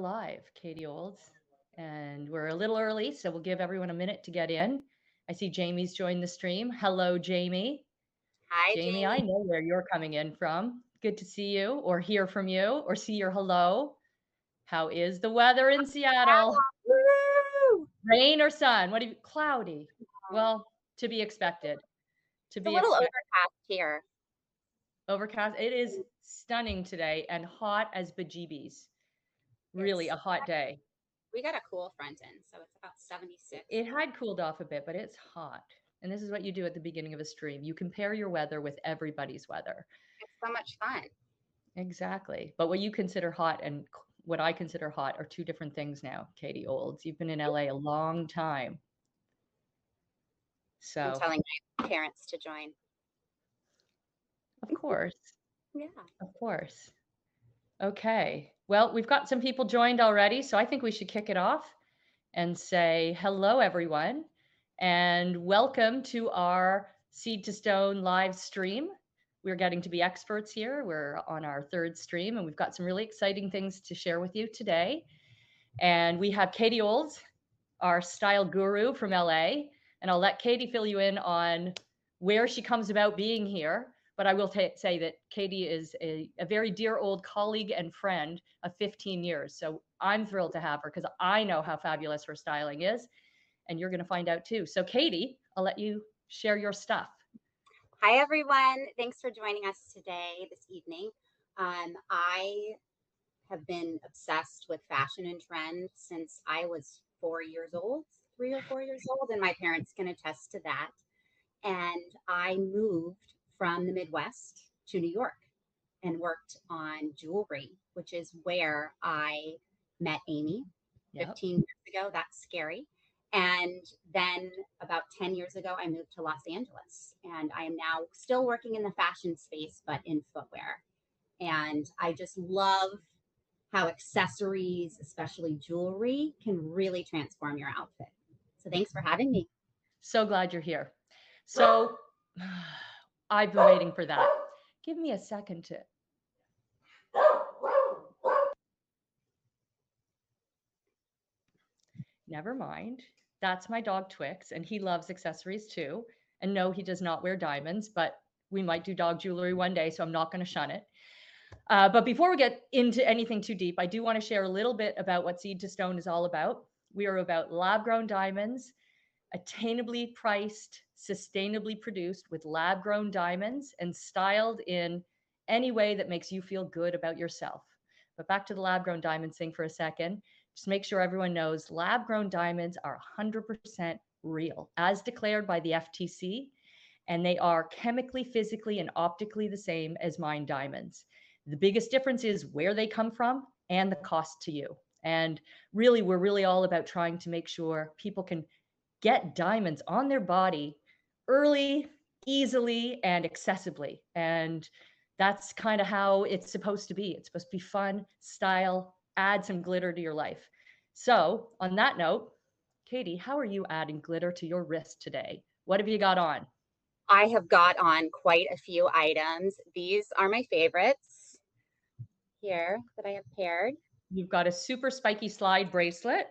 Live, Katie Olds, and we're a little early, so we'll give everyone a minute to get in. I see Jamie's joined the stream. Hello, Jamie. Hi, Jamie, I Jamie. know where you're coming in from. Good to see you, or hear from you, or see your hello. How is the weather in Seattle? Woo! Rain or sun? What do you? Cloudy. Well, to be expected. To It's a be little expected. overcast here. Overcast. It is stunning today and hot as bejeebies. Really It's a hot day. we got a cool front end, so it's about 76. It had cooled off a bit, but it's hot. And this is what you do at the beginning of a stream. You compare your weather with everybody's weather. It's so much fun. Exactly. But what you consider hot and what I consider hot are two different things now, Katie Olds. You've been in LA a long time. I'm So, telling my parents to join. of course, Yeah. of course. Okay. Well, we've got some people joined already, so I think we should kick it off and say hello, everyone, and welcome to our Seed to Stone live stream. We're getting to be experts here. We're on our third stream, and we've got some really exciting things to share with you today. And we have Katie Olds, our style guru from LA, and I'll let Katie fill you in on where she comes about being here. But I will say that Katie is a very dear old colleague and friend of 15 years. So I'm thrilled to have her because I know how fabulous her styling is. And you're going to find out too. So, Katie, I'll let you share your stuff. Hi, everyone. Thanks for joining us today, this evening. I have been obsessed with fashion and trends since I was 4 years old, 3 or 4 years old, and my parents can attest to that. And I moved from the Midwest to New York and worked on jewelry, which is where I met Amy Yep. 15 years ago. That's scary. And then about 10 years ago, I moved to Los Angeles. And I am now still working in the fashion space, but in footwear. And I just love how accessories, especially jewelry, can really transform your outfit. So thanks for having me. So glad you're here. So, I've been waiting for that. Give me a second to. Never mind. That's my dog Twix, and he loves accessories too. And no, he does not wear diamonds, but we might do dog jewelry one day, so I'm not going to shun it. But before we get into anything too deep, I do want to share a little bit about what Seed to Stone is all about. We are about lab grown diamonds, attainably priced, sustainably produced with lab grown diamonds and styled in any way that makes you feel good about yourself. But back to the lab grown diamonds thing for a second. Just make sure everyone knows lab grown diamonds are 100% real, as declared by the FTC, and they are chemically, physically, and optically the same as mined diamonds. The biggest difference is where they come from and the cost to you. And really, we're really all about trying to make sure people can get diamonds on their body early, easily, and accessibly. And that's kind of how it's supposed to be. It's supposed to be fun, style, add some glitter to your life. So, on that note, Katie, how are you adding glitter to your wrist today? What have you got on? I have got on quite a few items. These are my favorites here that I have paired. You've got a super spiky slide bracelet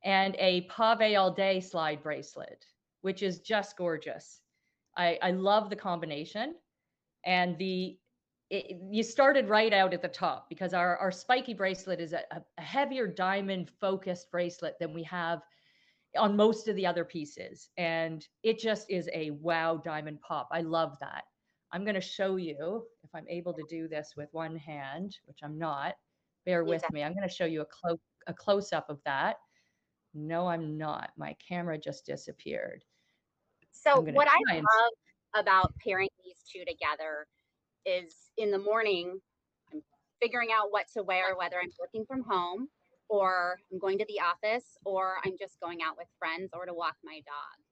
and a Pavé-All-Day slide bracelet, which is just gorgeous. I love the combination. And you started right out at the top because our spiky bracelet is a heavier diamond focused bracelet than we have on most of the other pieces. And it just is a wow diamond pop. I love that. I'm going to show you if I'm able to do this with one hand, which I'm not. Bear You with me. I'm going to show you a close up of that. No, I'm not. My camera just disappeared. So I'm going to what I try and. love about pairing these two together is in the morning, I'm figuring out what to wear, whether I'm working from home or I'm going to the office or I'm just going out with friends or to walk my dog.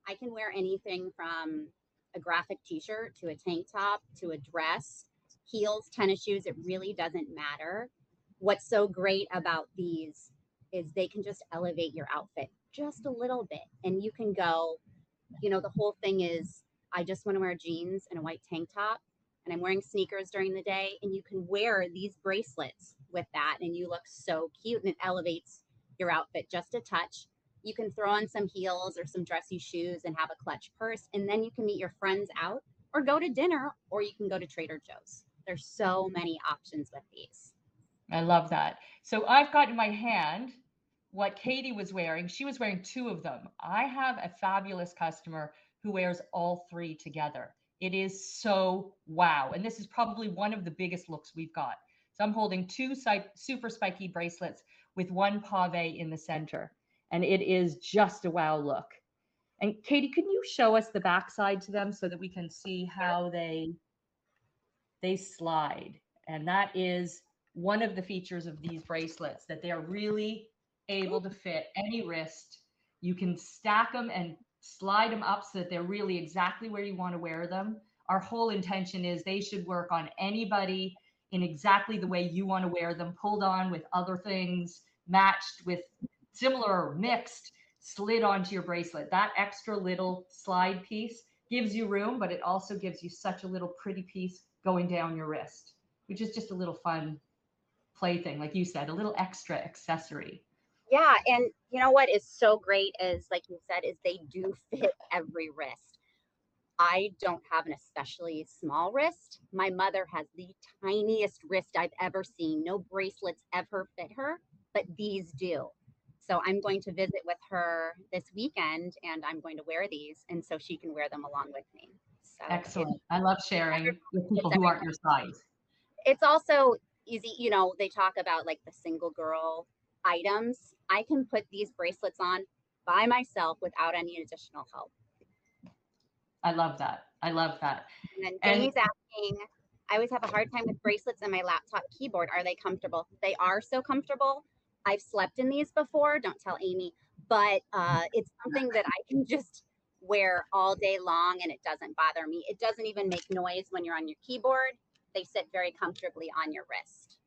I can wear anything from a graphic t-shirt to a tank top to a dress, heels, tennis shoes. It really doesn't matter. What's so great about these is they can just elevate your outfit just a little bit. And you can go, the whole thing is I just want to wear jeans and a white tank top and I'm wearing sneakers during the day, and you can wear these bracelets with that and you look so cute, and it elevates your outfit just a touch. You can throw on some heels or some dressy shoes and have a clutch purse, and then you can meet your friends out or go to dinner, or you can go to Trader Joe's. There's so many options with these. I love that. So I've got in my hand what Katie was wearing. She was wearing two of them. I have a fabulous customer who wears all three together. It is so wow. And this is probably one of the biggest looks we've got. So I'm holding two super spiky bracelets with one pave in the center. And it is just a wow look. And Katie, can you show us the backside to them so that we can see how they slide? And that is one of the features of these bracelets, that they are really able to fit any wrist. You can stack them and slide them up so that they're really exactly where you want to wear them. Our whole intention is they should work on anybody in exactly the way you want to wear them, pulled on with other things, matched with similar or mixed, slid onto your bracelet. That extra little slide piece gives you room, but it also gives you such a little pretty piece going down your wrist, which is just a little fun plaything, like you said, a little extra accessory. Yeah, and you know what is so great is, like you said, is they do fit every wrist. I don't have an especially small wrist. My mother has the tiniest wrist I've ever seen. No bracelets ever fit her, but these do. So I'm going to visit with her this weekend, and I'm going to wear these, and so she can wear them along with me. So Excellent. I love sharing with people it's who aren't your size. it's also easy, you know, they talk about like the single girl items. I can put these bracelets on by myself without any additional help. I love that. I love that. And then And Jamie's asking, I always have a hard time with bracelets and my laptop keyboard. Are they comfortable? They are so comfortable. I've slept in these before. Don't tell Amy, but it's something that I can just wear all day long and it doesn't bother me. It doesn't even make noise when you're on your keyboard. They sit very comfortably on your wrist.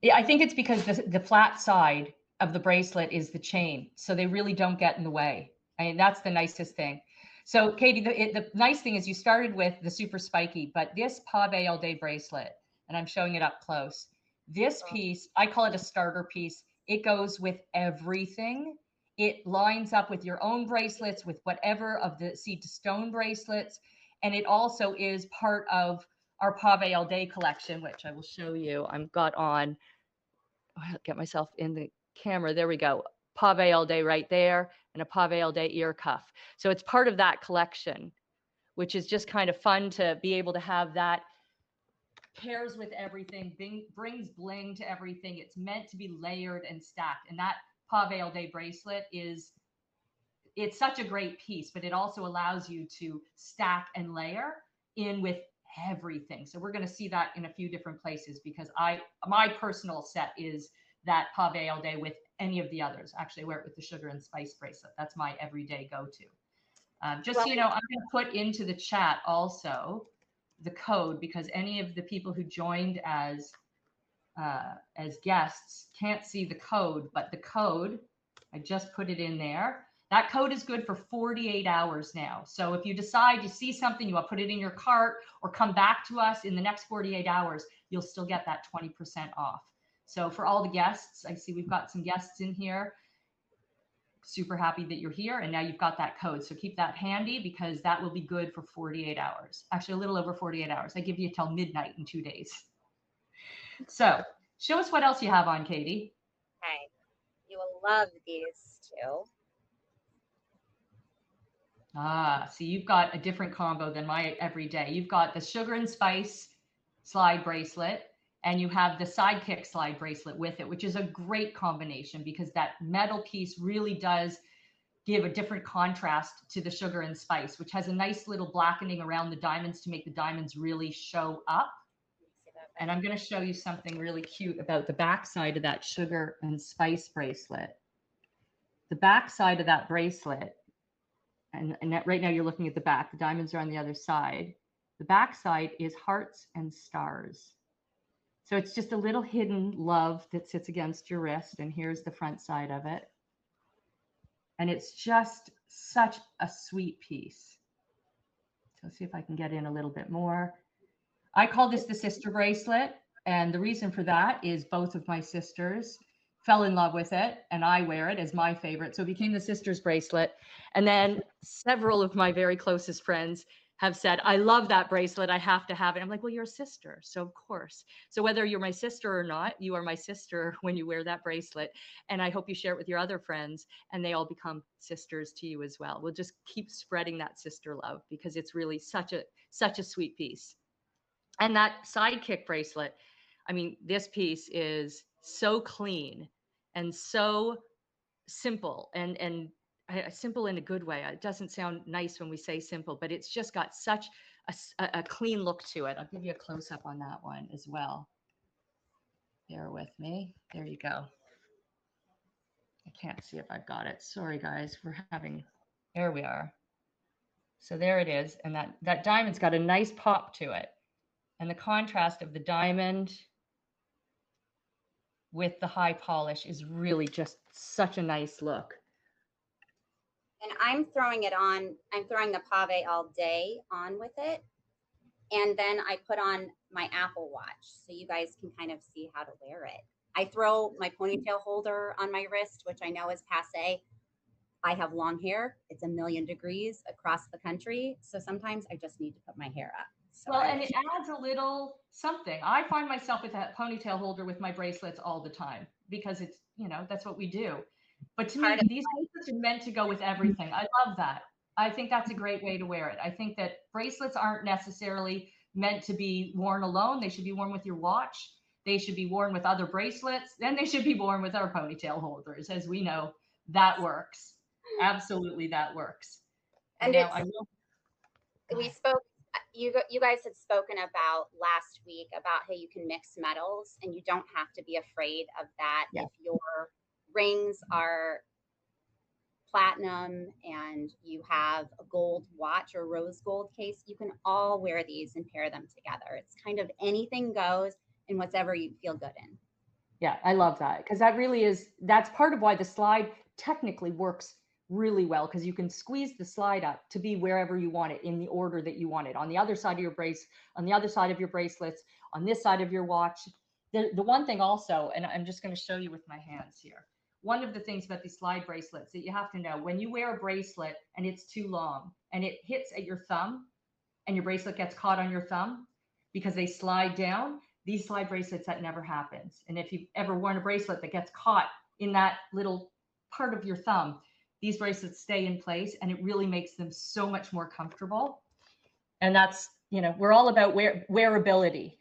yeah, I think it's because the flat side of the bracelet is the chain, so they really don't get in the way. I mean, that's the nicest thing. So, Katie, the nice thing is you started with the super spiky, but this Pavé-All-Day bracelet, and I'm showing it up close. This piece, I call it a starter piece. It goes with everything. It lines up with your own bracelets, with whatever of the seed to stone bracelets, and it also is part of our Pavé-All-Day collection, which I will show you. I've got on, I'll get myself in the camera. There we go. Pavé-All-Day right there, and a Pavé-All-Day ear cuff. So it's part of that collection, which is just kind of fun to be able to have that. Pairs with everything, brings bling to everything. It's meant to be layered and stacked. And that Pavé-All-Day bracelet it's such a great piece, but it also allows you to stack and layer in with everything. So we're going to see that in a few different places, because my personal set is that Pavé-All-Day with any of the others. Actually, I wear it with the sugar and spice bracelet. That's my everyday go-to. Just so you know, I'm going to put into the chat also the code, because any of the people who joined as guests can't see the code, but the code, I just put it in there. That code is good for 48 hours now. So if you decide you see something, you want to put it in your cart or come back to us in the next 48 hours, you'll still get that 20% off. So for all the guests, I see we've got some guests in here. Super happy that you're here. And now you've got that code. So keep that handy, because that will be good for 48 hours. Actually, a little over 48 hours. I give you till midnight in 2 days. So show us what else you have on, Katie. Okay. You will love these two. So you've got a different combo than my everyday. You've got the sugar and spice slide bracelet, and you have the Sidekick slide bracelet with it, which is a great combination, because that metal piece really does give a different contrast to the sugar and spice, which has a nice little blackening around the diamonds to make the diamonds really show up. And I'm going to show you something really cute about the back side of that sugar and spice bracelet. The back side of that bracelet, and right now you're looking at the back, the diamonds are on the other side. The back side is hearts and stars. So it's just a little hidden love that sits against your wrist. And here's the front side of it. And it's just such a sweet piece. So let's see if I can get in a little bit more. I call this the sister bracelet. And the reason for that is both of my sisters fell in love with it and I wear it as my favorite. So it became the sister's bracelet. And then several of my very closest friends have said, I love that bracelet. I have to have it. I'm like, well, you're a sister. So of course. So whether you're my sister or not, you are my sister when you wear that bracelet. And I hope you share it with your other friends and they all become sisters to you as well. We'll just keep spreading that sister love because it's really such a sweet piece. And that Sidekick bracelet, I mean, this piece is so clean and so simple and simple in a good way. It doesn't sound nice when we say simple, but it's just got such a clean look to it. I'll give you a close up on that one as well. Bear with me. There you go. I can't see if I've got it. Sorry, guys. There we are. So there it is. And that diamond's got a nice pop to it. And the contrast of the diamond with the high polish is really just such a nice look. And I'm throwing it on, I'm throwing the Pavé-All-Day on with it. And then I put on my Apple Watch so you guys can kind of see how to wear it. I throw my ponytail holder on my wrist, which I know is passe. I have long hair. It's a million degrees across the country. So sometimes I just need to put my hair up. So well, and it adds a little something. I find myself with a ponytail holder with my bracelets all the time because it's, that's what we do. But to me, these bracelets are meant to go with everything. I love that. I think that's a great way to wear it. I think that bracelets aren't necessarily meant to be worn alone. They should be worn with your watch. They should be worn with other bracelets. Then they should be worn with our ponytail holders. As we know, that works. Absolutely, that works. And we spoke, you guys had spoken about last week about how you can mix metals and you don't have to be afraid of that. Yeah. If your rings are platinum and you have a gold watch or rose gold case, you can all wear these and pair them together. It's kind of anything goes and whatever you feel good in. Yeah, I love that because that's part of why the slide technically works really well because you can squeeze the slide up to be wherever you want it in the order that you want it. On the other side of your on the other side of your bracelets, on this side of your watch. The one thing also, and I'm just going to show you with my hands here. One of the things about these slide bracelets that you have to know, when you wear a bracelet and it's too long and it hits at your thumb and your bracelet gets caught on your thumb because they slide down, these slide bracelets, that never happens. And if you've ever worn a bracelet that gets caught in that little part of your thumb, these bracelets stay in place and it really makes them so much more comfortable. And that's, we're all about wearability.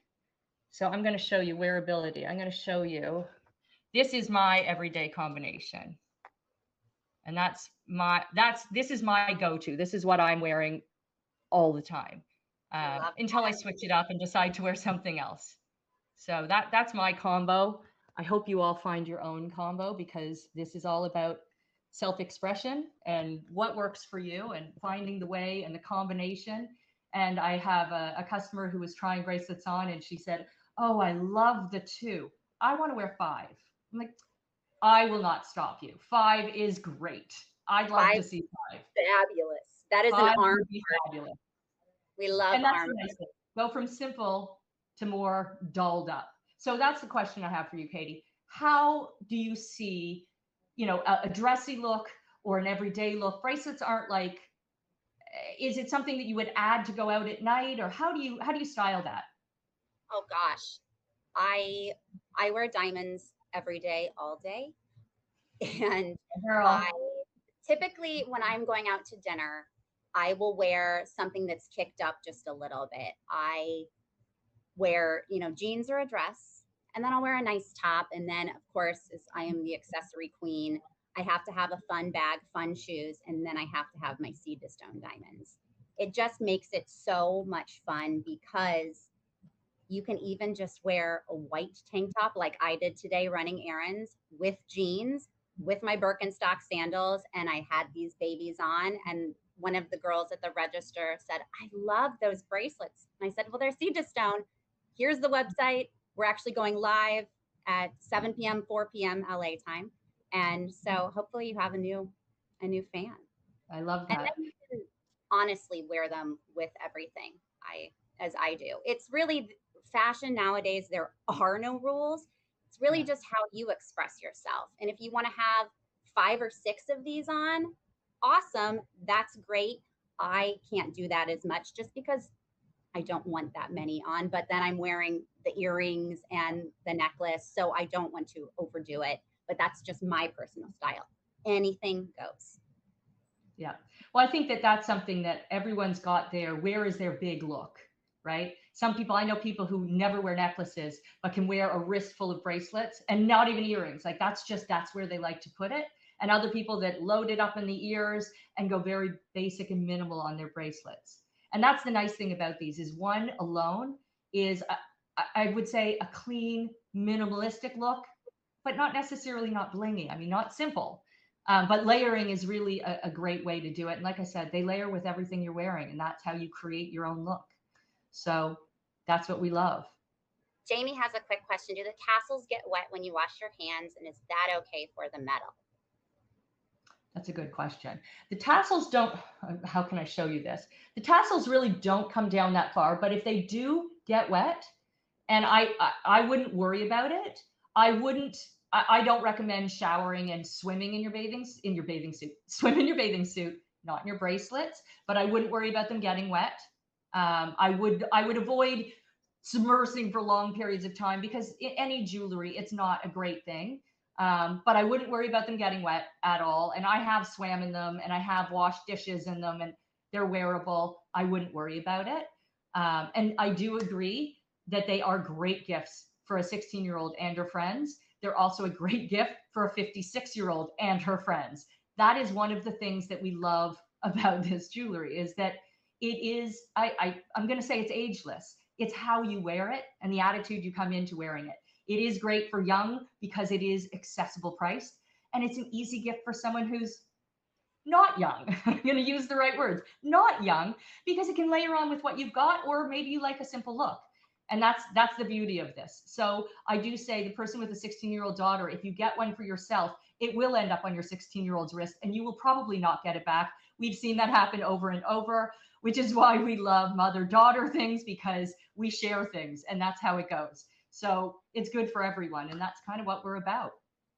So I'm going to show you wearability. I'm going to show you, this is my everyday combination. And this is my go-to. This is what I'm wearing all the time until I switch it up and decide to wear something else. So that's my combo. I hope you all find your own combo because this is all about self-expression and what works for you and finding the way and the combination. And I have a customer who was trying bracelets on and she said, oh, I love the 2. I want to wear 5. I'm like, I will not stop you. 5 is great. I'd love to see 5. Fabulous. That is an arm. Fabulous. We love arm. Go from simple to more dolled up. So that's the question I have for you, Katie. How do you see, a dressy look or an everyday look? Bracelets aren't like, is it something that you would add to go out at night, or how do you style that? Oh gosh, I wear diamonds every day, all day, and typically when I'm going out to dinner, I will wear something that's kicked up just a little bit. I wear, jeans or a dress, and then I'll wear a nice top. And then, of course, as I am the accessory queen, I have to have a fun bag, fun shoes, and then I have to have my seed to stone diamonds. It just makes it so much fun because you can even just wear a white tank top like I did today running errands with jeans, with my Birkenstock sandals, and I had these babies on. And one of the girls at the register said, I love those bracelets. And I said, well, they're seed to stone. Here's the website. We're actually going live at 7 p.m., 4 p.m. LA time. And so hopefully you have a new fan. I love that. And then you can honestly wear them with everything. as I do. It's really fashion nowadays. There are no rules. It's really Yeah. just how you express yourself. And if you want to have 5 or 6 of these on, awesome. That's great. I can't do that as much just because I don't want that many on, but then I'm wearing the earrings and the necklace, so I don't want to overdo it. But that's just my personal style. Anything goes. Yeah. Well, I think that that's something that everyone's got there. Where is their big look, right? Some people, I know people who never wear necklaces, but can wear a wrist full of bracelets and not even earrings. Like that's where they like to put it. And other people that load it up in the ears and go very basic and minimal on their bracelets. And that's the nice thing about these is one alone is, I would say, a clean, minimalistic look, but not necessarily not blingy. I mean, not simple. But layering is really a great way to do it. And like I said, they layer with everything you're wearing, and that's how you create your own look. So that's what we love. Jamie has a quick question. Do the tassels get wet when you wash your hands, and is that okay for the metal? That's a good question. The tassels don't, how can I show you this? The tassels really don't come down that far, but if they do get wet, and I wouldn't worry about it. I don't recommend showering and swimming in your bathing suit. Swim in your bathing suit, not in your bracelets, but I wouldn't worry about them getting wet. I would avoid submersing for long periods of time because any jewelry, it's not a great thing. But I wouldn't worry about them getting wet at all. And I have swam in them and I have washed dishes in them and they're wearable. I wouldn't worry about it. And I do agree that they are great gifts for a 16-year-old and her friends. They're also a great gift for a 56-year-old and her friends. That is one of the things that we love about this jewelry is that it is, I'm going to say it's ageless. It's how you wear it and the attitude you come into wearing it. It is great for young because it is accessible priced and it's an easy gift for someone who's not young. I'm going to use the right words, not young, because it can layer on with what you've got, or maybe you like a simple look. And that's the beauty of this. So I do say the person with a 16-year-old daughter, if you get one for yourself, it will end up on your 16-year-old's wrist and you will probably not get it back. We've seen that happen over and over, which is why we love mother-daughter things because we share things and that's how it goes. So it's good for everyone. And that's kind of what we're about.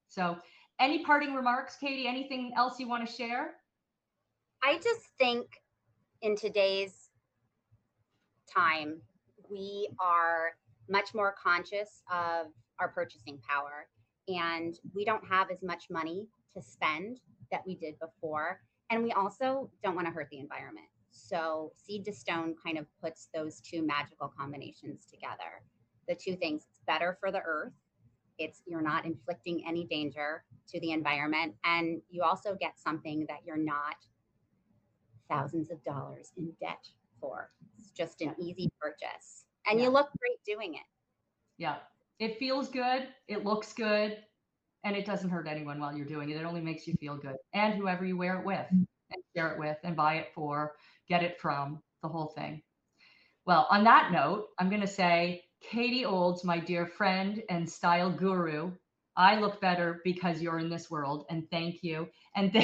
So any parting remarks, Katie? Anything else you want to share? I just think in today's time, we are much more conscious of our purchasing power and we don't have as much money to spend that we did before. And we also don't want to hurt the environment. So seed to stone kind of puts those two magical combinations together. The two things, it's better for the earth. You're not inflicting any danger to the environment. And you also get something that you're not thousands of dollars in debt for. It's just an easy purchase. And you look great doing it. Yeah. It feels good. It looks good. And it doesn't hurt anyone while you're doing it. It only makes you feel good. And whoever you wear it with and share it with and buy it for, get it from, the whole thing. Well, on that note, I'm going to say, Katie Olds, my dear friend and style guru, I look better because you're in this world. And thank you. And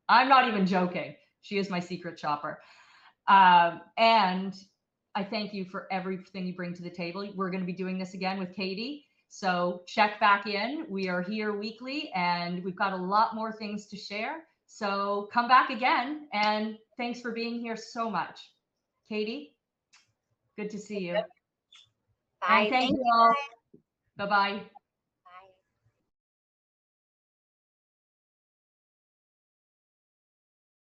I'm not even joking. She is my secret shopper. And I thank you for everything you bring to the table. We're going to be doing this again with Katie. So check back in. We are here weekly and we've got a lot more things to share. So come back again. And thanks for being here so much. Katie, good to see you. Bye. And thank you all. Bye-bye.